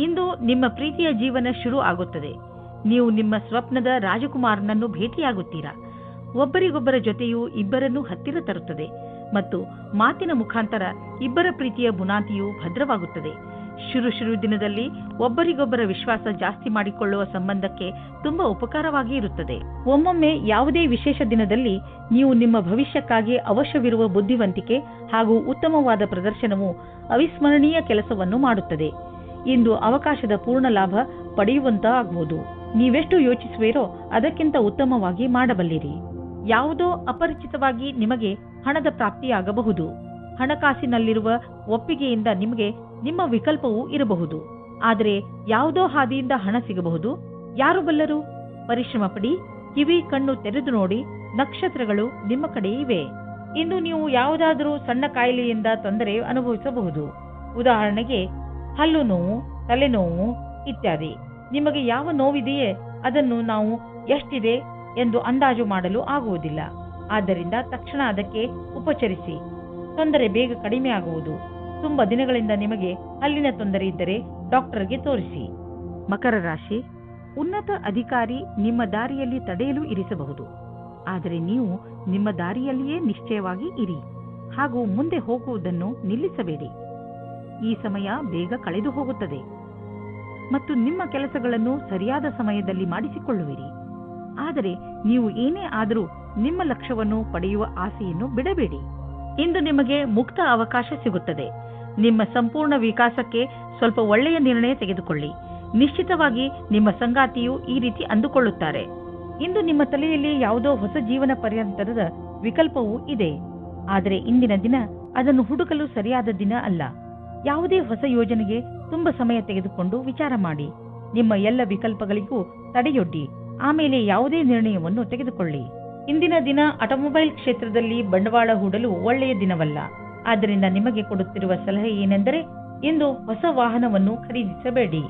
ಇಂದು ನಿಮ್ಮ ಪ್ರೀತಿಯ ಜೀವನ ಶುರು ಆಗುತ್ತದೆ. ನೀವು ನಿಮ್ಮ ಸ್ವಪ್ನದ ರಾಜಕುಮಾರನನ್ನು ಭೇಟಿಯಾಗುತ್ತೀರಾ. ಒಬ್ಬರಿಗೊಬ್ಬರ ಜೊತೆಯು ಇಬ್ಬರನ್ನು ಹತ್ತಿರ ತರುತ್ತದೆ ಮತ್ತು ಮಾತಿನ ಮುಖಾಂತರ ಇಬ್ಬರ ಪ್ರೀತಿಯ ಬುನಾದಿಯು ಭದ್ರವಾಗುತ್ತದೆ. ಶುರು ದಿನದಲ್ಲಿ ಒಬ್ಬರಿಗೊಬ್ಬರ ವಿಶ್ವಾಸ ಜಾಸ್ತಿ ಮಾಡಿಕೊಳ್ಳುವ ಸಂಬಂಧಕ್ಕೆ ತುಂಬಾ ಉಪಕಾರವಾಗಿ ಇರುತ್ತದೆ. ಒಮ್ಮೊಮ್ಮೆ ಯಾವುದೇ ವಿಶೇಷ ದಿನದಲ್ಲಿ ನೀವು ನಿಮ್ಮ ಭವಿಷ್ಯಕ್ಕಾಗಿ ಅವಶ್ಯವಿರುವ ಬುದ್ಧಿವಂತಿಕೆ ಹಾಗೂ ಉತ್ತಮವಾದ ಪ್ರದರ್ಶನವು ಅವಿಸ್ಮರಣೀಯ ಕೆಲಸವನ್ನು ಮಾಡುತ್ತದೆ. ಇಂದು ಅವಕಾಶದ ಪೂರ್ಣ ಲಾಭ ಪಡೆಯುವಂತಾಗುವುದು. ನೀವೆಷ್ಟು ಯೋಚಿಸುವಿರೋ ಅದಕ್ಕಿಂತ ಉತ್ತಮವಾಗಿ ಮಾಡಬಲ್ಲಿರಿ. ಯಾವುದೋ ಅಪರಿಚಿತವಾಗಿ ನಿಮಗೆ ಹಣದ ಪ್ರಾಪ್ತಿಯಾಗಬಹುದು. ಹಣಕಾಸಿನಲ್ಲಿರುವ ಒಪ್ಪಿಗೆಯಿಂದ ನಿಮಗೆ ನಿಮ್ಮ ವಿಕಲ್ಪವೂ ಇರಬಹುದು. ಆದರೆ ಯಾವುದೋ ಹಾದಿಯಿಂದ ಹಣ ಸಿಗಬಹುದು. ಯಾರು ಬಲ್ಲರು? ಪರಿಶ್ರಮ ಪಡಿ, ಕಿವಿ ಕಣ್ಣು ತೆರೆದು ನೋಡಿ, ನಕ್ಷತ್ರಗಳು ನಿಮ್ಮ ಕಡೆ ಇವೆ. ಇಂದು ನೀವು ಯಾವುದಾದರೂ ಸಣ್ಣ ಕಾಯಿಲೆಯಿಂದ ತೊಂದರೆ ಅನುಭವಿಸಬಹುದು. ಉದಾಹರಣೆಗೆ ಹಲ್ಲು ನೋವು, ತಲೆನೋವು ಇತ್ಯಾದಿ. ನಿಮಗೆ ಯಾವ ನೋವಿದೆಯೇ ಅದನ್ನು ನಾವು ಎಷ್ಟಿದೆ ಎಂದು ಅಂದಾಜು ಮಾಡಲು ಆಗುವುದಿಲ್ಲ. ಆದ್ದರಿಂದ ತಕ್ಷಣ ಅದಕ್ಕೆ ಉಪಚರಿಸಿ. ತೊಂದರೆ ಬೇಗ ಕಡಿಮೆ ಆಗುವುದು. ತುಂಬಾ ದಿನಗಳಿಂದ ನಿಮಗೆ ಹಲ್ಲಿನ ತೊಂದರೆ ಇದ್ದರೆ ಡಾಕ್ಟರ್ಗೆ ತೋರಿಸಿ. ಮಕರ ರಾಶಿ, ಉನ್ನತ ಅಧಿಕಾರಿ ನಿಮ್ಮ ದಾರಿಯಲ್ಲಿ ತಡೆಯಲು ಇರಿಸಬಹುದು. ಆದರೆ ನೀವು ನಿಮ್ಮ ದಾರಿಯಲ್ಲಿಯೇ ನಿಶ್ಚಯವಾಗಿ ಇರಿ ಹಾಗೂ ಮುಂದೆ ಹೋಗುವುದನ್ನು ನಿಲ್ಲಿಸಬೇಡಿ. ಈ ಸಮಯ ಬೇಗ ಕಳೆದು ಹೋಗುತ್ತದೆ ಮತ್ತು ನಿಮ್ಮ ಕೆಲಸಗಳನ್ನು ಸರಿಯಾದ ಸಮಯದಲ್ಲಿ ಮಾಡಿಸಿಕೊಳ್ಳುವಿರಿ. ಆದರೆ ನೀವು ಏನೇ ಆದರೂ ನಿಮ್ಮ ಲಕ್ಷ್ಯವನ್ನು ಪಡೆಯುವ ಆಸೆಯನ್ನು ಬಿಡಬೇಡಿ. ಇಂದು ನಿಮಗೆ ಮುಕ್ತ ಅವಕಾಶ ಸಿಗುತ್ತದೆ. ನಿಮ್ಮ ಸಂಪೂರ್ಣ ವಿಕಾಸಕ್ಕೆ ಸ್ವಲ್ಪ ಒಳ್ಳೆಯ ನಿರ್ಣಯ ತೆಗೆದುಕೊಳ್ಳಿ. ನಿಶ್ಚಿತವಾಗಿ ನಿಮ್ಮ ಸಂಗಾತಿಯು ಈ ರೀತಿ ಅಂದುಕೊಳ್ಳುತ್ತಾರೆ. ಇಂದು ನಿಮ್ಮ ತಲೆಯಲ್ಲಿ ಯಾವುದೋ ಹೊಸ ಜೀವನ ಪರ್ಯಂತರದ ವಿಕಲ್ಪವೂ ಇದೆ. ಆದರೆ ಇಂದಿನ ದಿನ ಅದನ್ನು ಹುಡುಕಲು ಸರಿಯಾದ ದಿನ ಅಲ್ಲ. ಯಾವುದೇ ಹೊಸ ಯೋಜನೆಗೆ ತುಂಬಾ ಸಮಯ ತೆಗೆದುಕೊಂಡು ವಿಚಾರ ಮಾಡಿ. ನಿಮ್ಮ ಎಲ್ಲ ವಿಕಲ್ಪಗಳಿಗೂ ತಡೆಯೊಡ್ಡಿ ಆಮೇಲೆ ಯಾವುದೇ ನಿರ್ಣಯವನ್ನು ತೆಗೆದುಕೊಳ್ಳಿ. ಇಂದಿನ ದಿನ ಆಟೋಮೊಬೈಲ್ ಕ್ಷೇತ್ರದಲ್ಲಿ ಬಂಡವಾಳ ಹೂಡಲು ಒಳ್ಳೆಯ ದಿನವಲ್ಲ. ಆದ್ದರಿಂದ ನಿಮಗೆ ಕೊಡುತ್ತಿರುವ ಸಲಹೆ ಏನೆಂದರೆ, ಇಂದು ಹೊಸ ವಾಹನವನ್ನು ಖರೀದಿಸಬೇಡಿ.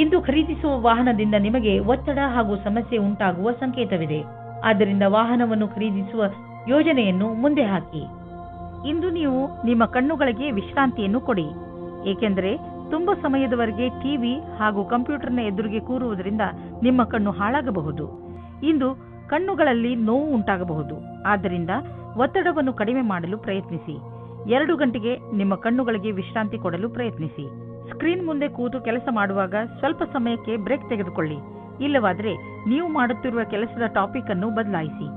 ಇಂದು ಖರೀದಿಸುವ ವಾಹನದಿಂದ ನಿಮಗೆ ಒತ್ತಡ ಹಾಗೂ ಸಮಸ್ಯೆ ಉಂಟಾಗುವ ಸಂಕೇತವಿದೆ. ಆದ್ದರಿಂದ ವಾಹನವನ್ನು ಖರೀದಿಸುವ ಯೋಜನೆಯನ್ನು ಮುಂದೆ ಹಾಕಿ. ಇಂದು ನೀವು ನಿಮ್ಮ ಕಣ್ಣುಗಳಿಗೆ ವಿಶ್ರಾಂತಿಯನ್ನು ಕೊಡಿ, ಏಕೆಂದರೆ ತುಂಬಾ ಸಮಯದವರೆಗೆ ಟಿವಿ ಹಾಗೂ ಕಂಪ್ಯೂಟರ್ನ ಎದುರಿಗೆ ಕೂರುವುದರಿಂದ ನಿಮ್ಮ ಕಣ್ಣು ಹಾಳಾಗಬಹುದು. ಇಂದು ಕಣ್ಣುಗಳಲ್ಲಿ ನೋವು ಉಂಟಾಗಬಹುದು. ಆದ್ದರಿಂದ ಒತ್ತಡವನ್ನು ಕಡಿಮೆ ಮಾಡಲು ಪ್ರಯತ್ನಿಸಿ. 2 ಗಂಟೆಗೆ ನಿಮ್ಮ ಕಣ್ಣುಗಳಿಗೆ ವಿಶ್ರಾಂತಿ ಕೊಡಲು ಪ್ರಯತ್ನಿಸಿ. ಸ್ಕ್ರೀನ್ ಮುಂದೆ ಕೂತು ಕೆಲಸ ಮಾಡುವಾಗ ಸ್ವಲ್ಪ ಸಮಯಕ್ಕೆ ಬ್ರೇಕ್ ತೆಗೆದುಕೊಳ್ಳಿ. ಇಲ್ಲವಾದರೆ ನೀವು ಮಾಡುತ್ತಿರುವ ಕೆಲಸದ ಟಾಪಿಕ್ ಅನ್ನು ಬದಲಾಯಿಸಿ.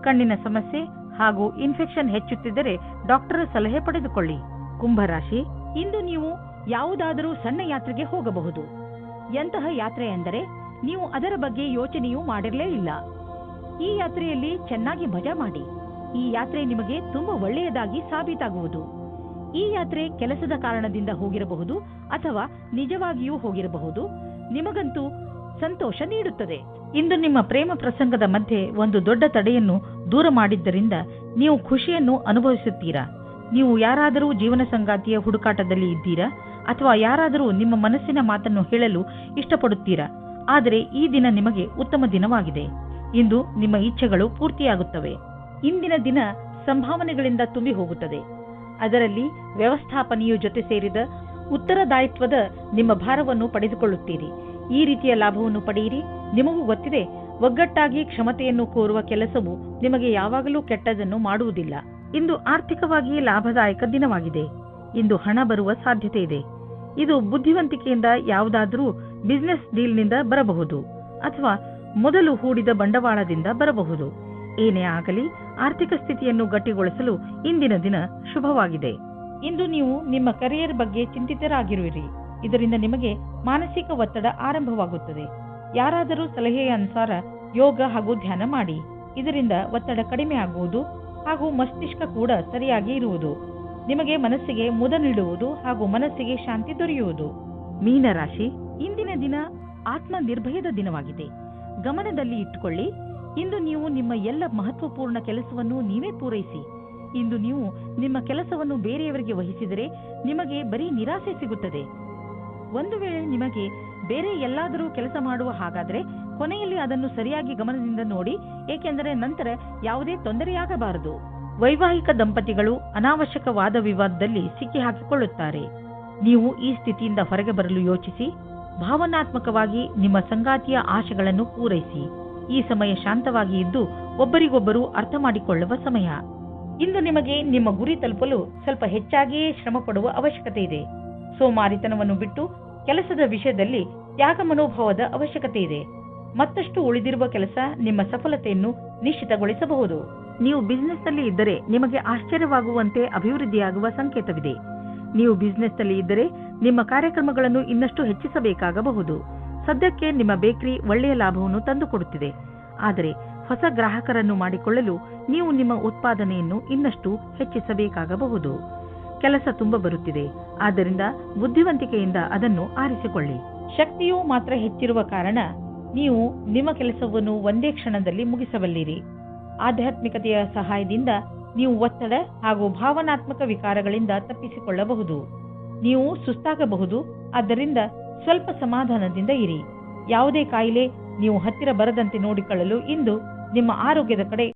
ಕಣ್ಣಿನ ಸಮಸ್ಯೆ ಹಾಗೂ ಇನ್ಫೆಕ್ಷನ್ ಹೆಚ್ಚುತ್ತಿದ್ದರೆ ಡಾಕ್ಟರ್ ಸಲಹೆ ಪಡೆದುಕೊಳ್ಳಿ. ಕುಂಭರಾಶಿ, ಇಂದು ನೀವು ಯಾವುದಾದರೂ ಸಣ್ಣ ಯಾತ್ರೆಗೆ ಹೋಗಬಹುದು. ಎಂತಹ ಯಾತ್ರೆ ಎಂದರೆ ನೀವು ಅದರ ಬಗ್ಗೆ ಯೋಚನೆಯೂ ಮಾಡಿರಲೇ ಇಲ್ಲ. ಈ ಯಾತ್ರೆಯಲ್ಲಿ ಚೆನ್ನಾಗಿ ಮಜಾ ಮಾಡಿ. ಈ ಯಾತ್ರೆ ನಿಮಗೆ ತುಂಬಾ ಒಳ್ಳೆಯದಾಗಿ ಸಾಬೀತಾಗುವುದು. ಈ ಯಾತ್ರೆ ಕೆಲಸದ ಕಾರಣದಿಂದ ಹೋಗಿರಬಹುದು ಅಥವಾ ನಿಜವಾಗಿಯೂ ಹೋಗಿರಬಹುದು. ನಿಮಗಂತೂ ಸಂತೋಷ ನೀಡುತ್ತದೆ. ಇಂದು ನಿಮ್ಮ ಪ್ರೇಮ ಪ್ರಸಂಗದ ಮಧ್ಯೆ ಒಂದು ದೊಡ್ಡ ತಡೆಯನ್ನು ದೂರ ಮಾಡಿದ್ದರಿಂದ ನೀವು ಖುಷಿಯನ್ನು ಅನುಭವಿಸುತ್ತೀರಾ. ನೀವು ಯಾರಾದರೂ ಜೀವನ ಸಂಗಾತಿಯ ಹುಡುಕಾಟದಲ್ಲಿ ಇದ್ದೀರಾ ಅಥವಾ ಯಾರಾದರೂ ನಿಮ್ಮ ಮನಸ್ಸಿನ ಮಾತನ್ನು ಹೇಳಲು ಇಷ್ಟಪಡುತ್ತೀರಾ. ಆದರೆ ಈ ದಿನ ನಿಮಗೆ ಉತ್ತಮ ದಿನವಾಗಿದೆ. ಇಂದು ನಿಮ್ಮ ಇಚ್ಛೆಗಳು ಪೂರ್ತಿಯಾಗುತ್ತವೆ. ಇಂದಿನ ದಿನ ಸಂಭಾವನೆಗಳಿಂದ ತುಂಬಿ ಹೋಗುತ್ತದೆ. ಅದರಲ್ಲಿ ವ್ಯವಸ್ಥಾಪನೆಯು ಜೊತೆ ಸೇರಿದ ಉತ್ತರದಾಯಿತ್ವದ ನಿಮ್ಮ ಭಾರವನ್ನು ಪಡೆದುಕೊಳ್ಳುತ್ತೀರಿ. ಈ ರೀತಿಯ ಲಾಭವನ್ನು ಪಡೆಯಿರಿ. ನಿಮಗೂ ಗೊತ್ತಿದೆ, ಒಗ್ಗಟ್ಟಾಗಿ ಕ್ಷಮತೆಯನ್ನು ಕೋರುವ ಕೆಲಸವು ನಿಮಗೆ ಯಾವಾಗಲೂ ಕೆಟ್ಟದನ್ನು ಮಾಡುವುದಿಲ್ಲ. ಇಂದು ಆರ್ಥಿಕವಾಗಿ ಲಾಭದಾಯಕ ದಿನವಾಗಿದೆ. ಇಂದು ಹಣ ಬರುವ ಸಾಧ್ಯತೆ ಇದೆ. ಇದು ಬುದ್ಧಿವಂತಿಕೆಯಿಂದ ಯಾವುದಾದರೂ ಬಿಸಿನೆಸ್ ಡೀಲ್ನಿಂದ ಬರಬಹುದು ಅಥವಾ ಮೊದಲು ಹೂಡಿದ ಬಂಡವಾಳದಿಂದ ಬರಬಹುದು. ಏನೇ ಆಗಲಿ, ಆರ್ಥಿಕ ಸ್ಥಿತಿಯನ್ನು ಗಟ್ಟಿಗೊಳಿಸಲು ಇಂದಿನ ದಿನ ಶುಭವಾಗಿದೆ. ಇಂದು ನೀವು ನಿಮ್ಮ ಕರಿಯರ್ ಬಗ್ಗೆ ಚಿಂತಿತರಾಗಿರುವಿರಿ. ಇದರಿಂದ ನಿಮಗೆ ಮಾನಸಿಕ ಒತ್ತಡ ಆರಂಭವಾಗುತ್ತದೆ. ಯಾರಾದರೂ ಸಲಹೆಯ ಅನುಸಾರ ಯೋಗ ಹಾಗೂ ಧ್ಯಾನ ಮಾಡಿ. ಇದರಿಂದ ಒತ್ತಡ ಕಡಿಮೆ ಆಗುವುದು ಹಾಗೂ ಮಸ್ತಿಷ್ಕ ಕೂಡ ಸರಿಯಾಗಿ ಇರುವುದು. ನಿಮಗೆ ಮನಸ್ಸಿಗೆ ಮುದ ನೀಡುವುದು ಹಾಗೂ ಮನಸ್ಸಿಗೆ ಶಾಂತಿ ದೊರೆಯುವುದು. ಮೀನರಾಶಿ, ಇಂದಿನ ದಿನ ಆತ್ಮ ನಿರ್ಭಯದ ದಿನವಾಗಿದೆ. ಗಮನದಲ್ಲಿ ಇಟ್ಟುಕೊಳ್ಳಿ, ಇಂದು ನೀವು ನಿಮ್ಮ ಎಲ್ಲ ಮಹತ್ವಪೂರ್ಣ ಕೆಲಸವನ್ನು ನೀವೇ ಪೂರೈಸಿ. ಇಂದು ನೀವು ನಿಮ್ಮ ಕೆಲಸವನ್ನು ಬೇರೆಯವರಿಗೆ ವಹಿಸಿದರೆ ನಿಮಗೆ ಬರೀ ನಿರಾಸೆ ಸಿಗುತ್ತದೆ. ಒಂದು ವೇಳೆ ನಿಮಗೆ ಬೇರೆ ಎಲ್ಲಾದರೂ ಕೆಲಸ ಮಾಡುವ ಹಾಗಾದರೆ ಕೊನೆಯಲ್ಲಿ ಅದನ್ನು ಸರಿಯಾಗಿ ಗಮನದಿಂದ ನೋಡಿ, ಏಕೆಂದರೆ ನಂತರ ಯಾವುದೇ ತೊಂದರೆಯಾಗಬಾರದು. ವೈವಾಹಿಕ ದಂಪತಿಗಳು ಅನಾವಶ್ಯಕ ವಾದ ವಿವಾದದಲ್ಲಿ ಸಿಕ್ಕಿ ಹಾಕಿಕೊಳ್ಳುತ್ತಾರೆ. ನೀವು ಈ ಸ್ಥಿತಿಯಿಂದ ಹೊರಗೆ ಬರಲು ಯೋಚಿಸಿ. ಭಾವನಾತ್ಮಕವಾಗಿ ನಿಮ್ಮ ಸಂಗಾತಿಯ ಆಶೆಗಳನ್ನು ಪೂರೈಸಿ. ಈ ಸಮಯ ಶಾಂತವಾಗಿ ಇದ್ದು ಒಬ್ಬರಿಗೊಬ್ಬರು ಅರ್ಥ ಮಾಡಿಕೊಳ್ಳುವ ಸಮಯ. ಇಂದು ನಿಮಗೆ ನಿಮ್ಮ ಗುರಿ ತಲುಪಲು ಸ್ವಲ್ಪ ಹೆಚ್ಚಾಗಿಯೇ ಶ್ರಮ ಪಡುವ ಅವಶ್ಯಕತೆ ಇದೆ. ಸೋಮಾರಿತನವನ್ನು ಬಿಟ್ಟು ಕೆಲಸದ ವಿಷಯದಲ್ಲಿ ತ್ಯಾಗ ಮನೋಭಾವದ ಅವಶ್ಯಕತೆ ಇದೆ. ಮತ್ತಷ್ಟು ಉಳಿದಿರುವ ಕೆಲಸ ನಿಮ್ಮ ಸಫಲತೆಯನ್ನು ನಿಶ್ಚಿತಗೊಳಿಸಬಹುದು. ನೀವು ಬಿಸಿನೆಸ್ನಲ್ಲಿ ಇದ್ದರೆ ನಿಮಗೆ ಆಶ್ಚರ್ಯವಾಗುವಂತೆ ಅಭಿವೃದ್ಧಿಯಾಗುವ ಸಂಕೇತವಿದೆ. ನೀವು ಬಿಸಿನೆಸ್ನಲ್ಲಿ ಇದ್ದರೆ ನಿಮ್ಮ ಕಾರ್ಯಕ್ರಮಗಳನ್ನು ಇನ್ನಷ್ಟು ಹೆಚ್ಚಿಸಬೇಕಾಗಬಹುದು. ಸದ್ಯಕ್ಕೆ ನಿಮ್ಮ ಬೇಕರಿ ಒಳ್ಳೆಯ ಲಾಭವನ್ನು ತಂದುಕೊಡುತ್ತಿದೆ. ಆದರೆ ಹೊಸ ಗ್ರಾಹಕರನ್ನು ಮಾಡಿಕೊಳ್ಳಲು ನೀವು ನಿಮ್ಮ ಉತ್ಪಾದನೆಯನ್ನು ಇನ್ನಷ್ಟು ಹೆಚ್ಚಿಸಬೇಕಾಗಬಹುದು. ಕೆಲಸ ತುಂಬ ಬರುತ್ತಿದೆ. ಆದ್ದರಿಂದ ಬುದ್ಧಿವಂತಿಕೆಯಿಂದ ಅದನ್ನು ಆರಿಸಿಕೊಳ್ಳಿ. ಶಕ್ತಿಯು ಮಾತ್ರ ಹೆಚ್ಚಿರುವ ಕಾರಣ ನೀವು ನಿಮ್ಮ ಕೆಲಸವನ್ನು ಒಂದೇ ಕ್ಷಣದಲ್ಲಿ ಮುಗಿಸಬಲ್ಲಿರಿ. ಆಧ್ಯಾತ್ಮಿಕತೆಯ ಸಹಾಯದಿಂದ ನೀವು ಒತ್ತಡ ಹಾಗೂ ಭಾವನಾತ್ಮಕ ವಿಕಾರಗಳಿಂದ ತಪ್ಪಿಸಿಕೊಳ್ಳಬಹುದು. ನೀವು ಸುಸ್ತಾಗಬಹುದು. ಆದ್ದರಿಂದ ಸ್ವಲ್ಪ ಸಮಾಧಾನದಿಂದ ಇರಿ. ಯಾವುದೇ ಕಾಯಿಲೆ ನೀವು ಹತ್ತಿರ ಬರದಂತೆ ನೋಡಿಕೊಳ್ಳಲು ಇಂದು ನಿಮ್ಮ ಆರೋಗ್ಯದ ಕಡೆ